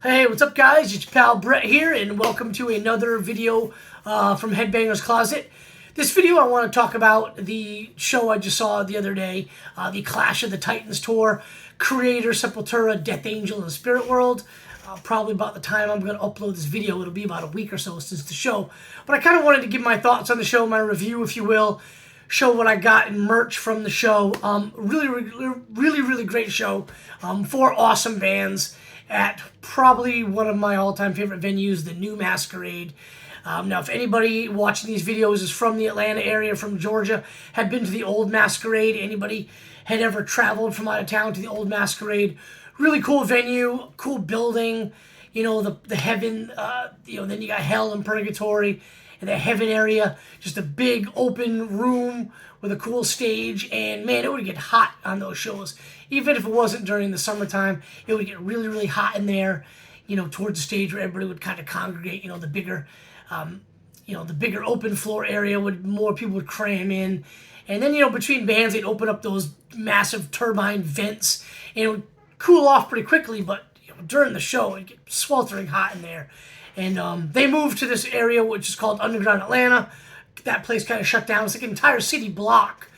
Hey, what's up guys? It's your pal Brett here, and welcome to another video from Headbanger's Closet. This video I want to talk about the show I just saw the other day, the Clash of the Titans tour, Creator, Sepultura, Death Angel, and Spirit World. Probably about the time I'm going to upload this video, it'll be about a week or so since the show. But I kind of wanted to give my thoughts on the show, my review if you will, show what I got in merch from the show. Really great show. 4 awesome bands at probably one of my all-time favorite venues, the New Masquerade. Now, if anybody watching these videos is from the Atlanta area, from Georgia, had been to the old Masquerade, anybody had ever traveled from out of town to the old Masquerade, really cool venue, cool building, you know, the heaven, then you got hell and purgatory, and the heaven area, just a big open room with a cool stage, and man, it would get hot on those shows. Even if it wasn't during the summertime, it would get really hot in there, towards the stage where everybody would kind of congregate, the bigger, the bigger open floor area would, more people would cram in. And then, between bands, they'd open up those massive turbine vents, and it would cool off pretty quickly, but during the show, it'd get sweltering hot in there. And they moved to this area, which is called Underground Atlanta. That place kind of shut down. It's like an entire city block,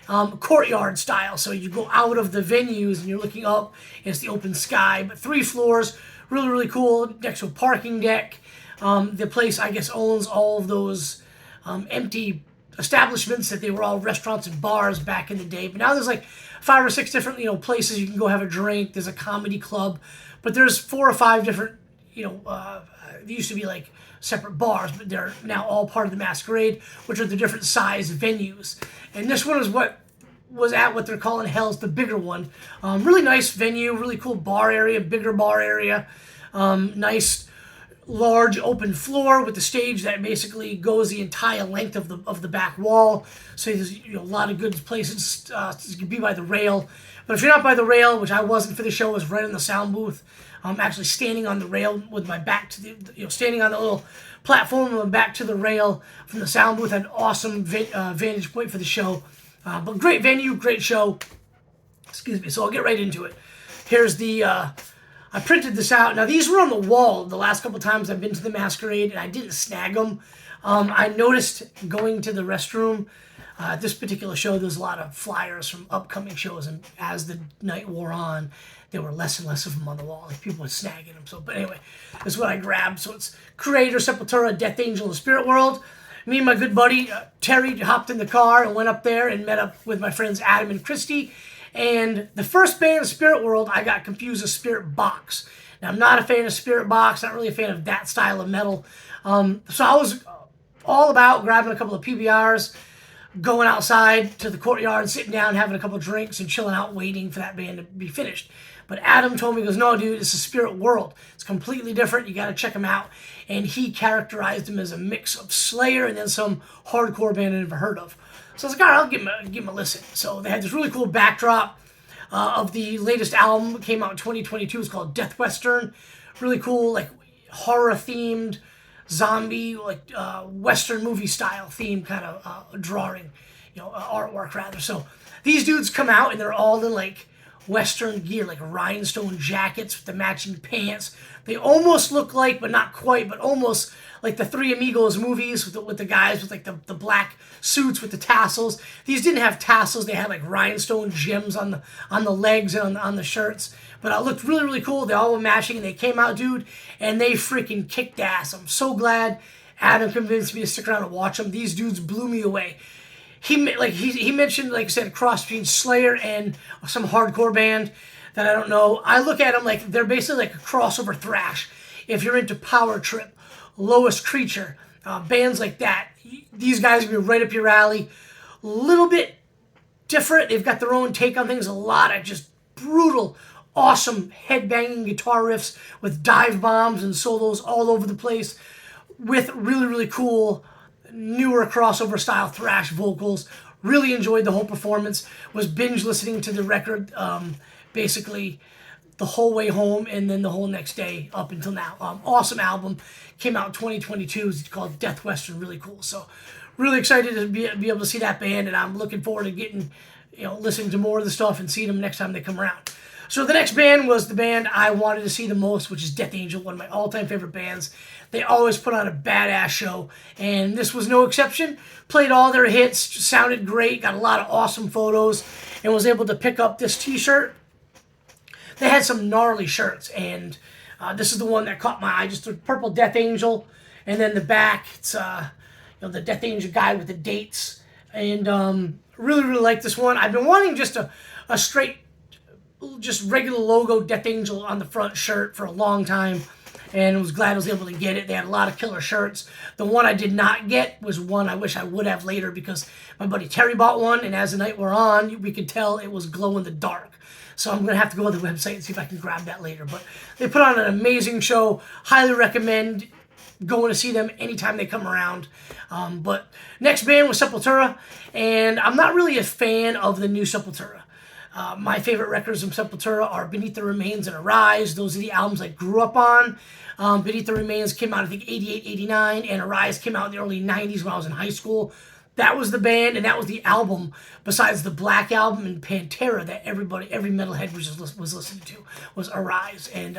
courtyard style. So you go out of the venues and you're looking up, and it's the open sky. But 3 floors, really cool, next to a parking deck. The place, I guess, owns all of those empty establishments that they were all restaurants and bars back in the day. But now there's like 5 or 6 different, places you can go have a drink. There's a comedy club. But there's 4 or 5 different, they used to be like separate bars, but they're now all part of the Masquerade, which are the different size venues. And this one is what was at what they're calling Hell's, the bigger one. Really nice venue, really cool bar area, bigger bar area. Nice large open floor with the stage that basically goes the entire length of the back wall. So there's a lot of good places to be by the rail. But if you're not by the rail, which I wasn't for the show, I was right in the sound booth. I'm actually standing on the rail with my back to the, standing on the little platform with my back to the rail from the sound booth. An awesome vantage point for the show. But great venue, great show. Excuse me. So I'll get right into it. Here's the, I printed this out. Now these were on the wall the last couple times I've been to the Masquerade, and I didn't snag them. I noticed going to the restroom, this particular show, there's a lot of flyers from upcoming shows, and as the night wore on, there were less and less of them on the wall. Like people were snagging them. So, but anyway, this is what I grabbed. So it's Creator, Sepultura, Death Angel, and Spirit World. Me and my good buddy Terry hopped in the car and went up there and met up with my friends Adam and Christy. And the first band, Spirit World, I got confused with Spirit Box. Now, I'm not a fan of Spirit Box, not really a fan of that style of metal. So I was all about grabbing a couple of PBRs, going outside to the courtyard, sitting down, having a couple of drinks, and chilling out, waiting for that band to be finished. But Adam told me, he goes, no, dude, it's a Spirit World. It's completely different. You got to check them out. And he characterized them as a mix of Slayer and then some hardcore band I never heard of. So I was like, all right, I'll give him a listen. So they had this really cool backdrop of the latest album. It came out in 2022. It's called Death Western. Really cool, like horror-themed, zombie, like Western movie style theme kind of drawing, artwork rather. So these dudes come out and they're all in like Western gear, like rhinestone jackets with the matching pants. They almost look like, but not quite, but almost like the Three Amigos movies with the guys with like the black suits with the tassels. These didn't have tassels. They had like rhinestone gems on the legs and on the shirts. But it looked really cool. They all were matching, and they came out, dude, and they freaking kicked ass. I'm so glad Adam convinced me to stick around and watch them. These dudes blew me away. He mentioned, like I said, a cross between Slayer and some hardcore band that I don't know. I look at them like they're basically like a crossover thrash. If you're into Power Trip, Lowest Creature, bands like that, these guys will be right up your alley. A little bit different. They've got their own take on things. A lot of just brutal, awesome head-banging guitar riffs with dive bombs and solos all over the place with really cool newer crossover style thrash vocals. Really enjoyed the whole performance. Was binge listening to the record basically the whole way home and then the whole next day up until now. Awesome album. Came out in 2022. It's called Death Western. Really cool. So really excited to be able to see that band, and I'm looking forward to getting, listening to more of the stuff and seeing them next time they come around. So the next band was the band I wanted to see the most, which is Death Angel, one of my all-time favorite bands. They always put on a badass show, and this was no exception. Played all their hits, sounded great, got a lot of awesome photos, and was able to pick up this t-shirt. They had some gnarly shirts, and this is the one that caught my eye. Just the purple Death Angel, and then the back, it's the Death Angel guy with the dates. And really, really like this one. I've been wanting just a straight, just regular logo Death Angel on the front shirt for a long time, and was glad I was able to get it. They had a lot of killer shirts. The one I did not get was one I wish I would have later, because my buddy Terry bought one, and as the night wore on, we could tell it was glow in the dark. So I'm going to have to go to the website and see if I can grab that later. But they put on an amazing show. Highly recommend going to see them anytime they come around. But next band was Sepultura, and I'm not really a fan of the new Sepultura. My favorite records from Sepultura are Beneath the Remains and Arise. Those are the albums I grew up on. Beneath the Remains came out, I think, 88, 89, and Arise came out in the early 90s when I was in high school. That was the band, and that was the album, besides the Black Album and Pantera, that every metalhead was listening to, was Arise. And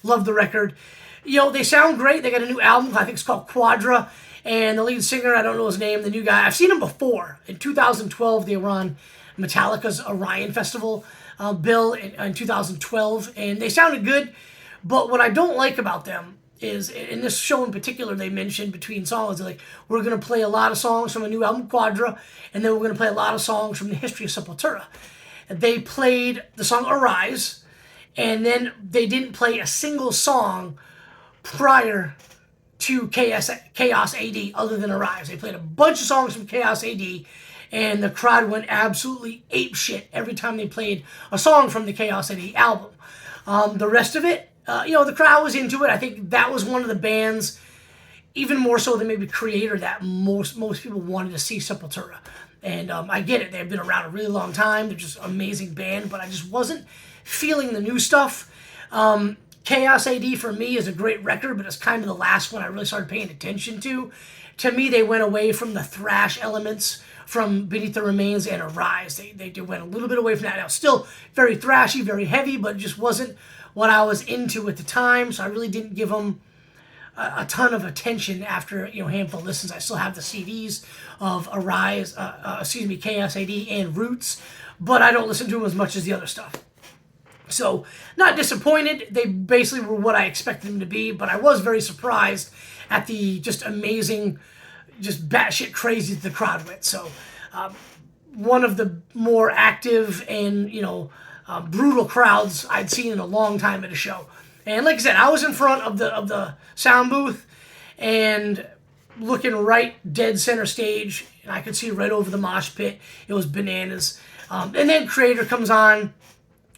love the record. They sound great. They got a new album, I think it's called Quadra, and the lead singer, I don't know his name, the new guy, I've seen him before. In 2012, they were on Metallica's Orion Festival bill in 2012, and they sounded good. But what I don't like about them is, in this show in particular, they mentioned between songs, they're like, we're going to play a lot of songs from a new album, Quadra, and then we're going to play a lot of songs from the history of Sepultura. They played the song Arise, and then they didn't play a single song prior to Chaos AD other than Arise. They played a bunch of songs from Chaos AD, and the crowd went absolutely apeshit every time they played a song from the Chaos AD album. The rest of it, the crowd was into it. I think that was one of the bands, even more so than maybe Creator, that most people wanted to see Sepultura. And I get it. They've been around a really long time. They're just an amazing band, but I just wasn't feeling the new stuff. Chaos AD for me is a great record, but it's kind of the last one I really started paying attention to. To me, they went away from the thrash elements from Beneath the Remains and Arise. They went a little bit away from that. Now, still very thrashy, very heavy, but it just wasn't what I was into at the time, so I really didn't give them a ton of attention after a handful of listens. I still have the CDs of Arise, Chaos AD and Roots, but I don't listen to them as much as the other stuff. So, not disappointed. They basically were what I expected them to be, but I was very surprised at the just amazing, just batshit crazy that the crowd went. So, one of the more active and, brutal crowds I'd seen in a long time at a show. And like I said, I was in front of the sound booth and looking right dead center stage, and I could see right over the mosh pit. It was bananas. And then Creator comes on.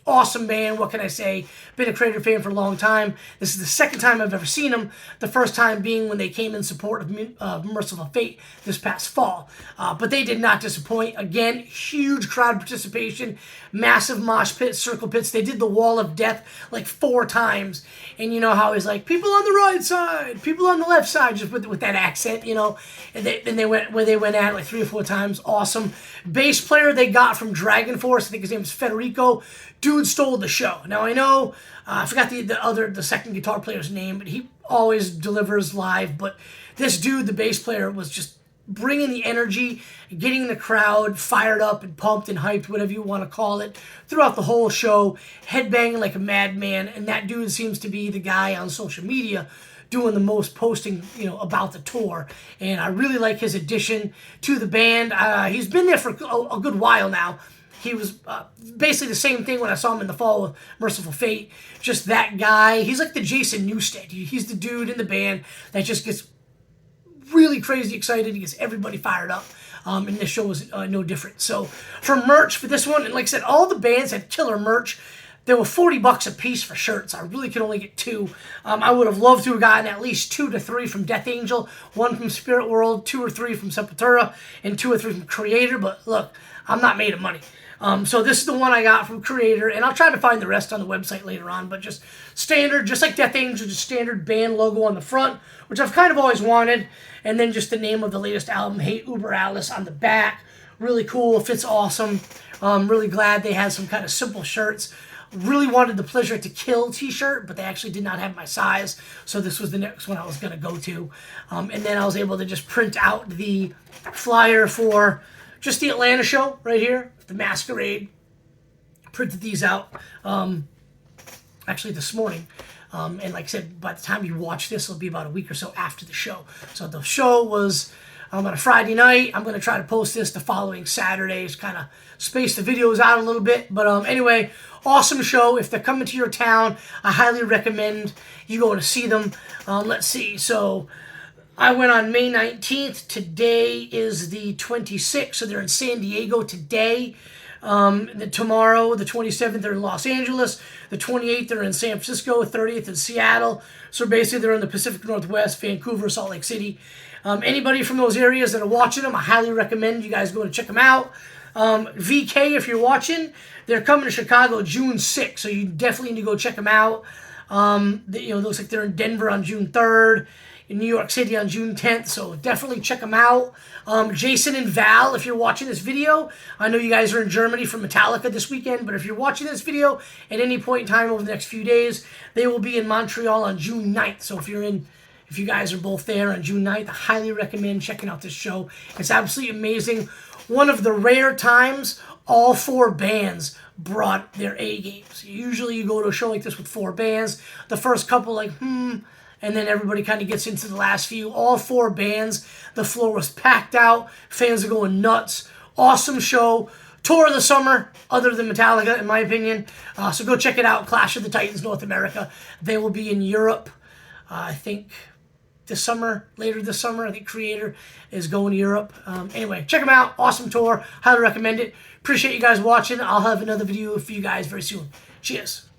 Awesome band, what can I say? Been a Creator fan for a long time. This is the second time I've ever seen them. The first time being when they came in support of Merciful Fate this past fall. But they did not disappoint. Again, huge crowd participation, massive mosh pits, circle pits. They did the Wall of Death like 4 times. And you know how he's like, people on the right side, people on the left side, just with that accent, And they went at it like 3 or 4 times. Awesome. Bass player they got from Dragon Force, I think his name is Federico. Dude stole the show. Now I know, I forgot the second guitar player's name, but he always delivers live. But this dude, the bass player, was just bringing the energy, getting the crowd fired up and pumped and hyped, whatever you want to call it, throughout the whole show, headbanging like a madman. And that dude seems to be the guy on social media doing the most posting, about the tour. And I really like his addition to the band. He's been there for a good while now. He was basically the same thing when I saw him in the fall with Merciful Fate. Just that guy. He's like the Jason Newsted. He's the dude in the band that just gets really crazy excited. He gets everybody fired up. And this show was no different. So for merch for this one, and like I said, all the bands had killer merch. There were $40 a piece for shirts. I really could only get 2. I would have loved to have gotten at least 2 to 3 from Death Angel, 1 from Spirit World, 2 or 3 from Sepultura, and 2 or 3 from Creator. But look, I'm not made of money. So this is the one I got from Creator, and I'll try to find the rest on the website later on, but just standard, just like Death Angel, just standard band logo on the front, which I've kind of always wanted, and then just the name of the latest album, Hey Uber Alice, on the back. Really cool, fits awesome. Really glad they had some kind of simple shirts. Really wanted the Pleasure to Kill t-shirt, but they actually did not have my size, so this was the next one I was going to go to. And then I was able to just print out the flyer for just the Atlanta show right here, the Masquerade. Printed these out actually this morning. And like I said, by the time you watch this, it'll be about a week or so after the show. So the show was on a Friday night. I'm going to try to post this the following Saturday. Just kind of space the videos out a little bit. But anyway, awesome show. If they're coming to your town, I highly recommend you go to see them. Let's see. So I went on May 19th. Today is the 26th. So they're in San Diego today. Tomorrow, the 27th, they're in Los Angeles. The 28th, they're in San Francisco. 30th in Seattle. So basically, they're in the Pacific Northwest, Vancouver, Salt Lake City. Anybody from those areas that are watching them, I highly recommend you guys go to check them out. VK, if you're watching, they're coming to Chicago June 6th, so you definitely need to go check them out. It looks like they're in Denver on June 3rd. In New York City on June 10th, so definitely check them out. Jason and Val, if you're watching this video, I know you guys are in Germany for Metallica this weekend, but if you're watching this video at any point in time over the next few days, they will be in Montreal on June 9th. So if you guys are both there on June 9th, I highly recommend checking out this show. It's absolutely amazing. One of the rare times all 4 bands brought their A games. Usually you go to a show like this with 4 bands. The first couple and then everybody kind of gets into the last few. All 4 bands. The floor was packed out. Fans are going nuts. Awesome show. Tour of the summer, other than Metallica, in my opinion. So go check it out. Clash of the Titans, North America. They will be in Europe, I think, this summer, later this summer. I think Creator is going to Europe. Anyway, check them out. Awesome tour. Highly recommend it. Appreciate you guys watching. I'll have another video for you guys very soon. Cheers.